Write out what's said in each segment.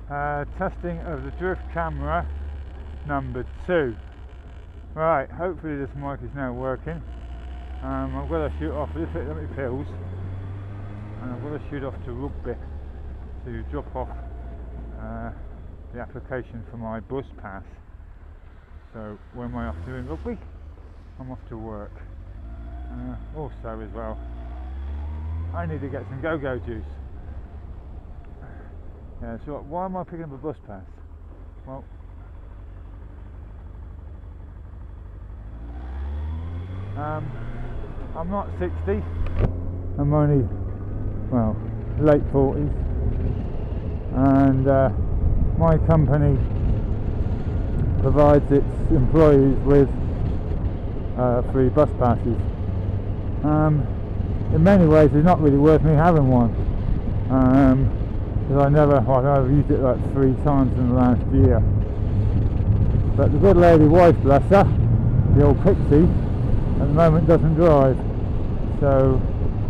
Testing of the drift camera number 2. Right, hopefully this mic is now working. I've got to shoot off, just let me pills, and I've got to shoot off to Rugby to drop off the application for my bus pass. So when am I off doing Rugby? I'm off to work. Also as well, I need to get some go-go juice. Yeah, so why am I picking up a bus pass? Well, I'm not 60, I'm only, well, late 40s, and my company provides its employees with free bus passes. In many ways it's not really worth me having one, because I've used it like 3 times in the last year. But the good lady wife, bless her, the old Pixie, at the moment doesn't drive, so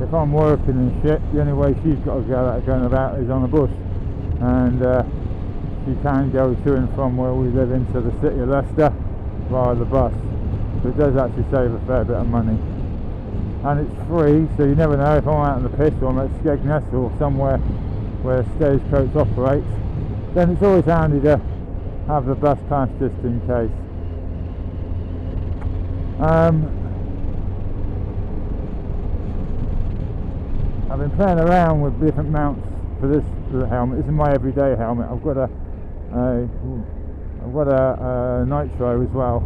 if I'm working and shit, the only way she's got to go going about is on a bus, and she can go to and from where we live into the city of Leicester via the bus, so it does actually save a fair bit of money, and it's free, so you never know if I'm out in the piss or I'm at Skegness or somewhere where Stagecoach operates, then it's always handy to have the bus pass just in case. I've been playing around with different mounts for this helmet. This is my everyday helmet. I've got a nitro as well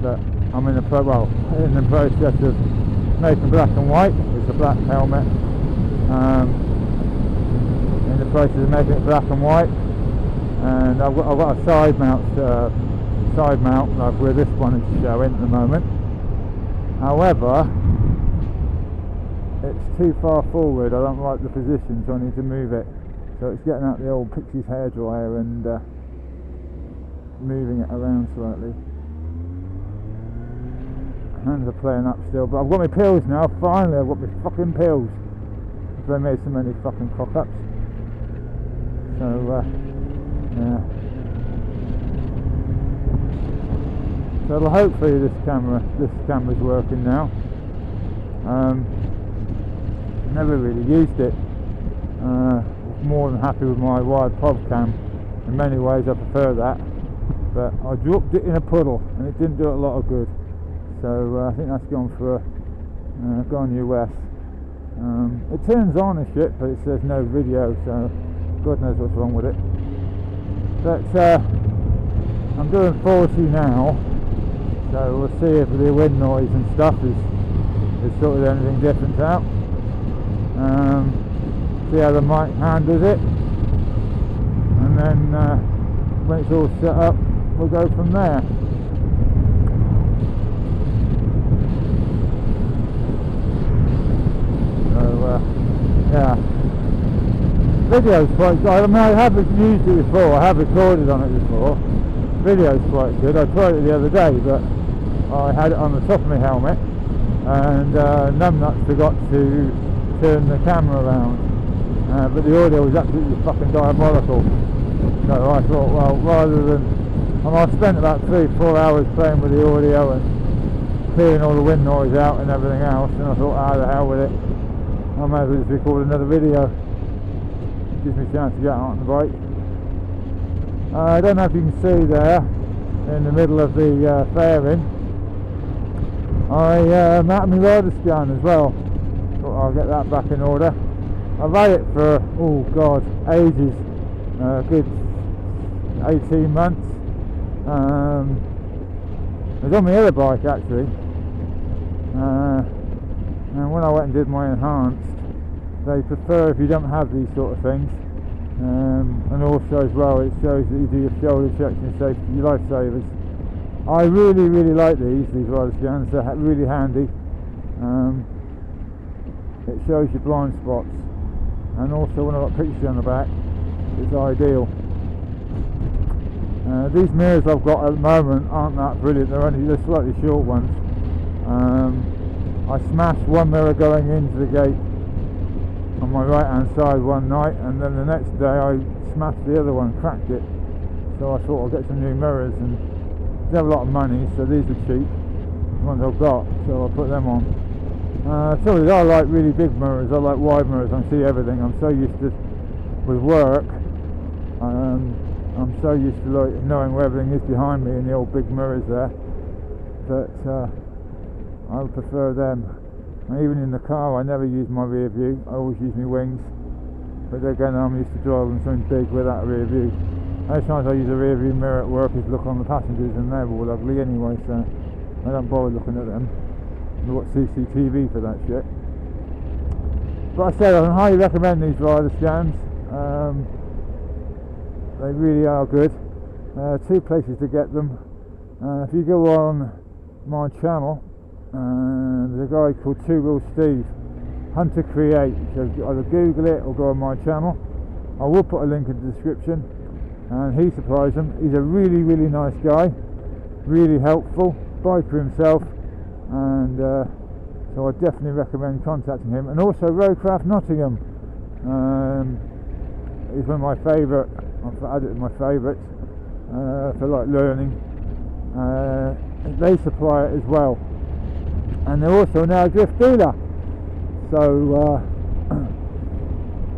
that I'm in the process of making black and white. It's a black helmet. In the process of making it black and white, and I've got a side mount like where this one is showing at the moment. However, it's too far forward. I don't like the position, so I need to move it. So it's getting out the old Pixie's hairdryer and moving it around slightly. Hands are playing up still, but I've got my pills now. Finally, I've got my fucking pills. Because I made so many fucking cock-ups. So, yeah. So hopefully this camera's working now. Never really used it. More than happy with my wired pod cam. In many ways I prefer that, but I dropped it in a puddle and it didn't do it a lot of good, so I think that's gone US. It turns on and shit, but it says no video, so God knows what's wrong with it. But I'm doing 40 now, so we'll see if the wind noise and stuff is sort of anything different out. See how the mic handles it, and then when it's all set up we'll go from there. So yeah, video's quite good. I mean, I have used it before, I have recorded on it before. Video's quite good. I tried it the other day, but I had it on the top of my helmet, and numbnuts forgot to turn the camera around, but the audio was absolutely fucking diabolical. So I thought, well, rather than, I spent about 3-4 hours playing with the audio and clearing all the wind noise out and everything else, and I thought, the hell with it, I might as well just record another video. It gives me a chance to get out on the bike. I don't know if you can see there in the middle of the fairing, I mounted my rider scan as well. I'll get that back in order. I've had it for, oh god, ages, good 18 months. It was on my other bike actually, and when I went and did my enhanced, they prefer if you don't have these sort of things, and also as well it shows that you do your shoulder checks and safety, your lifesavers. I really like these rider scans, they're really handy. It shows your blind spots, and also when I've got pictures on the back, it's ideal. These mirrors I've got at the moment aren't that brilliant, they're slightly short ones. I smashed one mirror going into the gate on my right hand side one night, and then the next day I smashed the other one, cracked it. So I thought I'll get some new mirrors, and they have a lot of money, so these are cheap, the ones I've got, so I'll put them on. I like really big mirrors, I like wide mirrors, I can see everything. I'm so used to, with work, I'm so used to like knowing where everything is behind me and the old big mirrors there, that I would prefer them. And even in the car I never use my rear view, I always use my wings, but again I'm used to driving something big without a rear view. Most times I use a rear view mirror at work is look on the passengers, and they're all ugly anyway, so I don't bother looking at them. I've got CCTV for that shit. But I said I can highly recommend these rider scans. They really are good. Two places to get them. If you go on my channel, there's a guy called Two Wheel Steve, Hunter Create, so either Google it or go on my channel. I will put a link in the description, and he supplies them. He's a really nice guy, really helpful, biker himself, and so I definitely recommend contacting him. And also Roadcraft Nottingham, he's one of my favourite, I've added it to my favourites for like learning. They supply it as well, and they're also now a drift dealer, so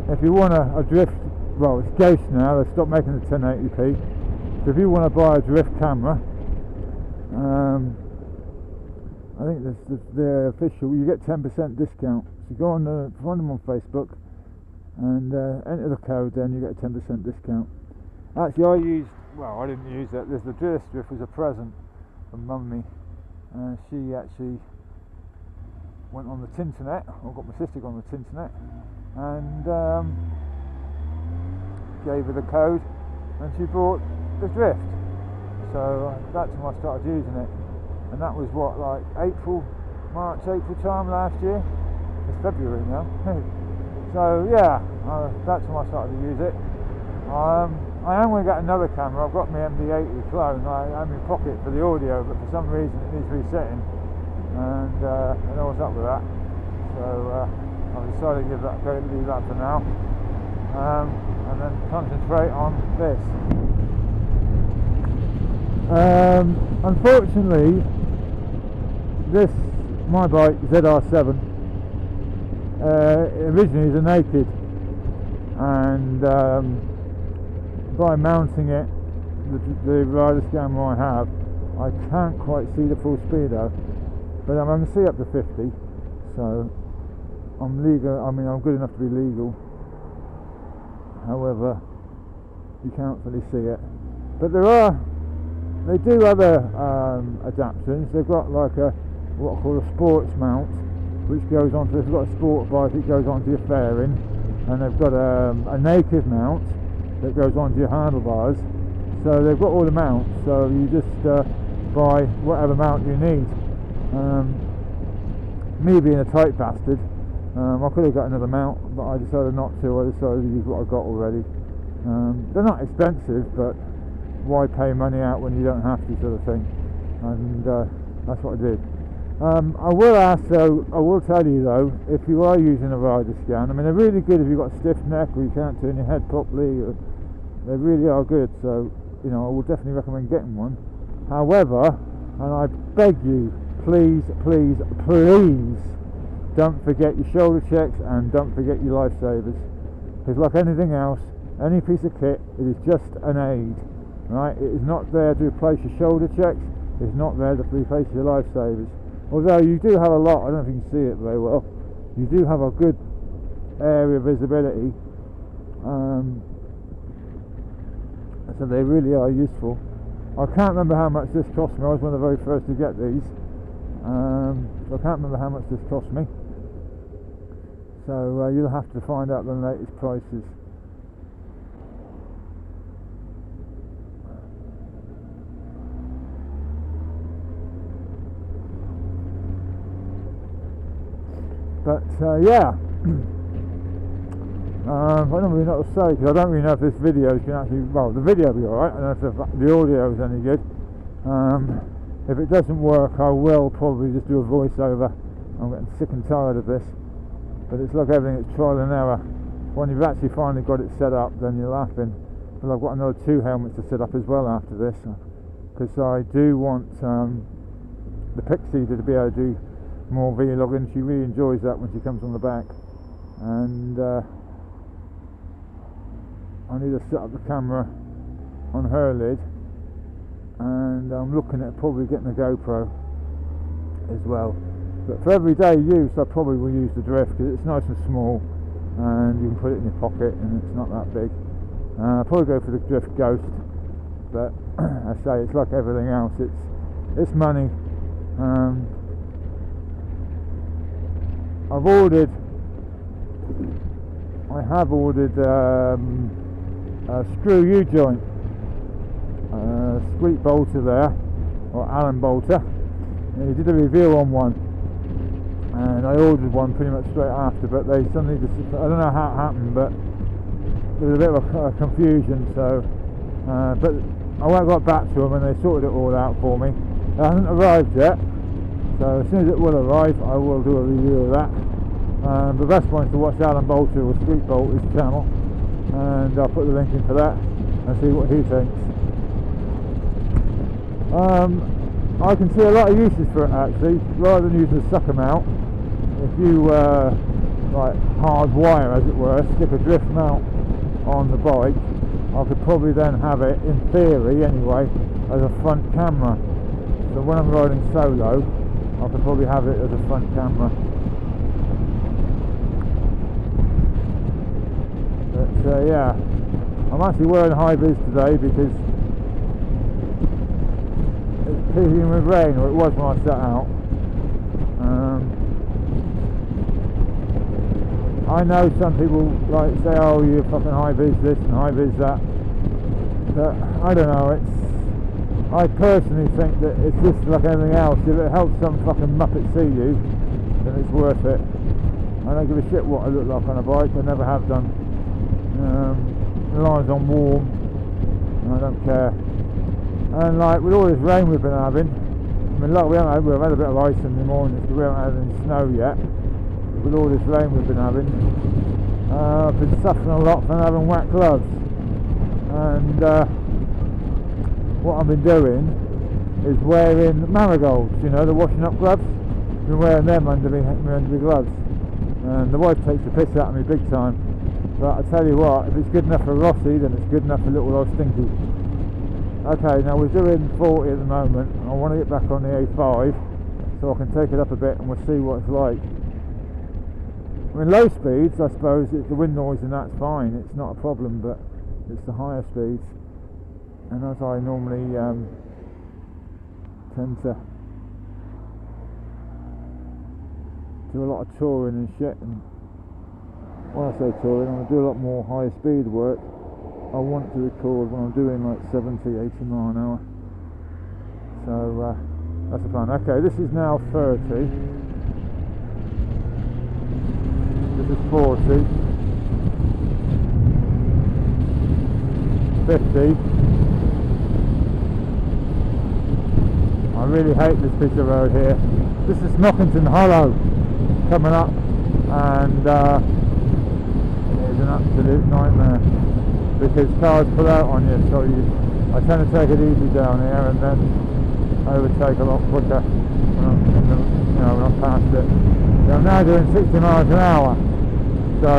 if you want a drift, well, it's Ghost now, they've stopped making the 1080p, so if you want to buy a drift camera, I think they're official, you get 10% discount. So go on, find them on Facebook and enter the code, then you get a 10% discount. Actually I didn't use that, the drift was a present from Mummy. She actually went on the Tinternet, I got my sister on the Tinternet, and gave her the code, and she bought the drift. So that's when I started using it, and that was what, like April time last year. It's February now. So yeah, that's when I started to use it. I am going to get another camera. I've got my MD80 clone. I am in pocket for the audio, but for some reason it needs resetting, and I know what's up with that. So I've decided to leave that for now, and then concentrate on this. Unfortunately, my bike ZR7 originally is a naked, and by mounting it, the rider scanner I have, I can't quite see the full speedo, but I can see up to 50, so I'm legal. I mean, I'm good enough to be legal. However, you can't really see it. But they do other adaptations. They've got like what I call a sports mount, which goes onto, if you've got a sport bike, it goes onto your fairing, and they've got a naked mount that goes onto your handlebars. So they've got all the mounts, so you just buy whatever mount you need. Me being a tight bastard, I could have got another mount, but I decided not to. I decided to use what I got already. They're not expensive, but why pay money out when you don't have to, sort of thing. And that's what I did. I will tell you though, if you are using a rider scan, I mean, they're really good if you've got a stiff neck or you can't turn your head properly. They really are good, so I will definitely recommend getting one. However, and I beg you, please don't forget your shoulder checks and don't forget your lifesavers, because like anything else, any piece of kit, it is just an aid, right? It is not there to replace your shoulder checks, it's not there to replace your lifesavers. Although you do have a lot, I don't know if you can see it very well, you do have a good area of visibility, so they really are useful. I can't remember how much this cost me. I was one of the very first to get these, so I can't remember how much this cost me, so you'll have to find out the latest prices. But yeah, I don't really know what to say, because I don't really know if this video can actually, well, the video will be alright, I don't know if the audio is any good. If it doesn't work, I will probably just do a voiceover. I'm getting sick and tired of this, but it's like everything, it's trial and error. when you've actually finally got it set up, then you're laughing. But I've got another 2 helmets to set up as well after this, because I do want the Pixie to be able to do more vlogging. She really enjoys that when she comes on the back, and I need to set up the camera on her lid, and I'm looking at probably getting a GoPro as well. But for everyday use, I probably will use the Drift because it's nice and small, and you can put it in your pocket, and it's not that big. I'll probably go for the Drift Ghost, but I say it's like everything else. It's money. I have ordered a screw U-joint, squeak bolter there, or Allen bolter. And he did a review on one, and I ordered one pretty much straight after, but they suddenly just, I don't know how it happened, but there was a bit of a confusion, so but I went got back to them and they sorted it all out for me. It hasn't arrived yet, so as soon as it will arrive I will do a review of that. The best one is to watch Allen Bolter or Squeak Bolt, his channel, and I'll put the link in for that and see what he thinks. I can see a lot of uses for it actually, rather than using a sucker mount. If you like hard wire, as it were, stick a drift mount on the bike, I could probably then have it, in theory anyway, as a front camera. So when I'm riding solo, I could probably have it as a front camera. But yeah, I'm actually wearing high vis today because it's peeling with rain, or it was when I set out. I know some people like say, oh, you fucking high vis this and high vis that, but I don't know, I personally think that it's just like anything else. If it helps some fucking muppet see you, then it's worth it. I don't give a shit what I look like on a bike, I never have done. The line's on warm, and I don't care. And like with all this rain we've been having, I mean, look, we've had a bit of ice in the morning, so we haven't had any snow yet. With all this rain we've been having, I've been suffering a lot from having wet gloves, and what I've been doing is wearing marigolds, you know, the washing up gloves. I've been wearing them under my gloves, and the wife takes the piss out of me big time, but I tell you what, if it's good enough for Rossi, then it's good enough for little old Stinky. Okay, now we're doing 40 at the moment, and I want to get back on the A5 so I can take it up a bit and we'll see what it's like. I mean, low speeds, I suppose, it's the wind noise and that's fine, it's not a problem, but it's the higher speeds. And as I normally tend to do a lot of touring and shit, and when I say touring, I do a lot more high speed work. I want to record when I'm doing like 70, 80 mile an hour. So that's the plan. Okay, this is now 30. This is 40, 50. I really hate this piece of road here. This is Snockington Hollow coming up, and it is an absolute nightmare because cars pull out on you, so I tend to take it easy down here and then overtake a lot quicker when I'm past it. So I'm now doing 60 miles an hour, so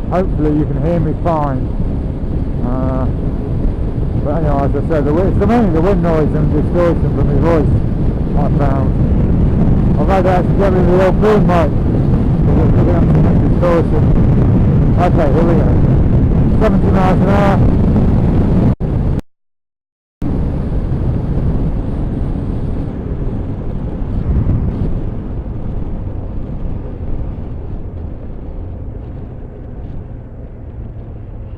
hopefully you can hear me fine. But anyway, as I said, it's mainly the wind noise and distortion from my voice I found. I've had to actually get rid of the old boom mic because it's picking up too much distortion. Okay, here we go. 70 miles an hour.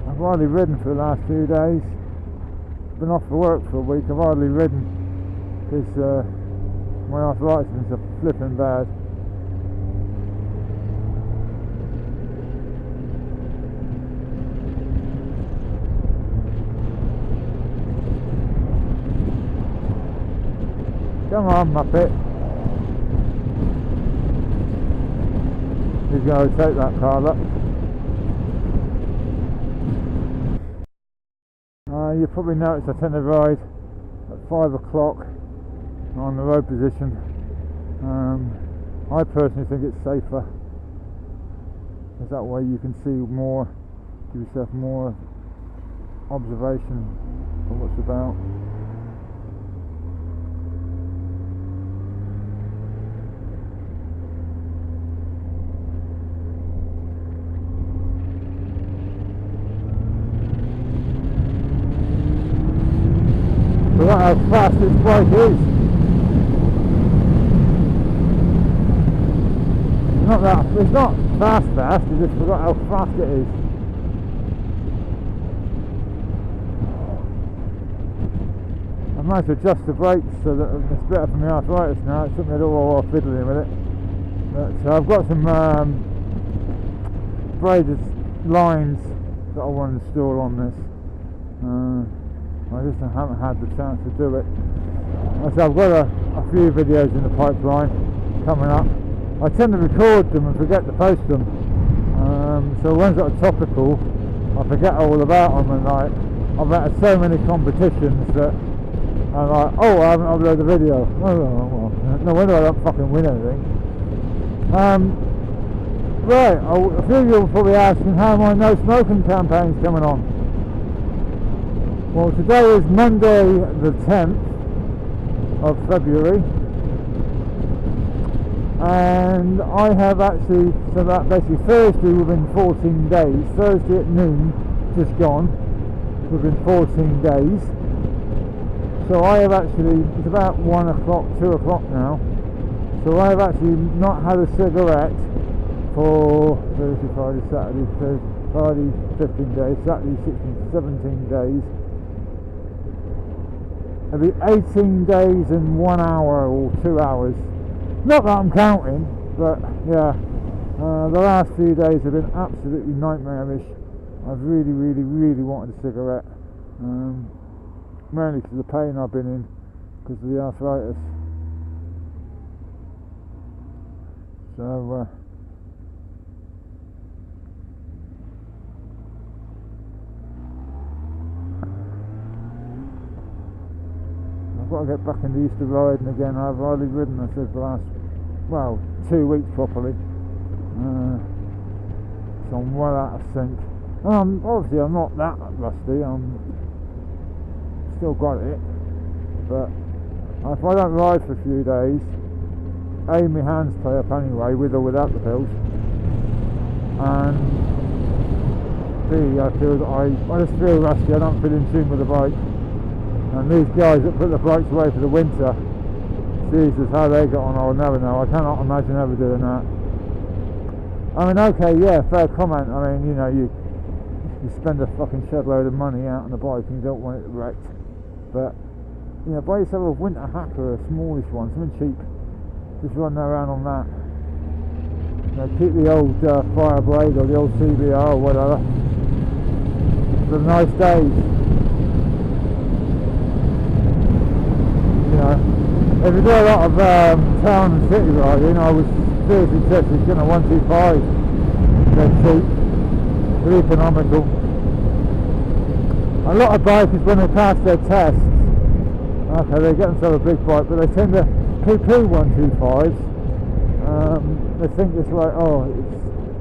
I've hardly ridden for the last 2 days. Been off for work for a week. I've hardly ridden because my arthritis is flipping bad. Come on, Muppet. He's going to take that car, look. You probably noticed I tend to ride at 5 o'clock on the road position. I personally think it's safer, because that way you can see more, give yourself more observation of what's about. Look at how fast this bike is. It's not fast, you just forgot how fast it is. I managed to adjust the brakes so that it's better for my arthritis now. It took me a little while fiddling with it. But I've got some braided lines that I want to install on this. I just haven't had the chance to do it. So I've got a few videos in the pipeline coming up. I tend to record them and forget to post them. So ones that are topical, I forget all about them, and I've had so many competitions that I'm like, oh, I haven't uploaded the video. Oh, no wonder I don't fucking win anything. Right, a few of you will probably asking how my no smoking campaign's coming on. Well, today is Monday the 10th of February, and I have actually, so that basically Thursday within 14 days, Thursday at noon, just gone, within 14 days. So I have actually, it's about 1 o'clock, 2 o'clock now, so I have actually not had a cigarette for Thursday, Friday, Saturday, Friday 15 days, Saturday 16, 17 days. It'll be 18 days and 1 hour or 2 hours. Not that I'm counting, but yeah, the last few days have been absolutely nightmarish. I've really, really, really wanted a cigarette, mainly because of the pain I've been in, because of the arthritis. So I've got to get back into used to riding again. I've hardly ridden, I said, for the last, well, 2 weeks properly. So I'm well out of sync. Obviously I'm not that rusty, I'm still got it, but if I don't ride for a few days, A, my hands tie up anyway, with or without the pills, and B, I feel that I just feel rusty, I don't feel in tune with the bike. And these guys that put the bikes away for the winter, Jesus, how they got on, I'll never know. I cannot imagine ever doing that. I mean, okay, yeah, fair comment. I mean, you know, you spend a fucking shed load of money out on the bike and you don't want it wrecked. But, you know, buy yourself a winter hack or a smallish one, something cheap. Just run around on that. You know, keep the old Fireblade or the old CBR or whatever for the nice days. You know, if you do a lot of town and city riding, I was seriously tested getting a 125. They're cheap, they're economical. A lot of bikers, when they pass their tests, okay, they get themselves a big bike, but they tend to poo-poo 125s. They think it's like, oh,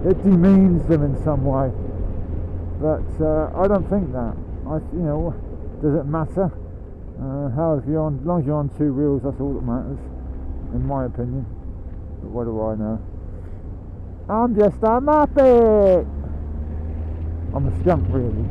it demeans them in some way. But I don't think that. You know, does it matter? As long as you're on 2 wheels, that's all that matters, in my opinion. But what do I know? I'm just a muppet. I'm a skunk, really.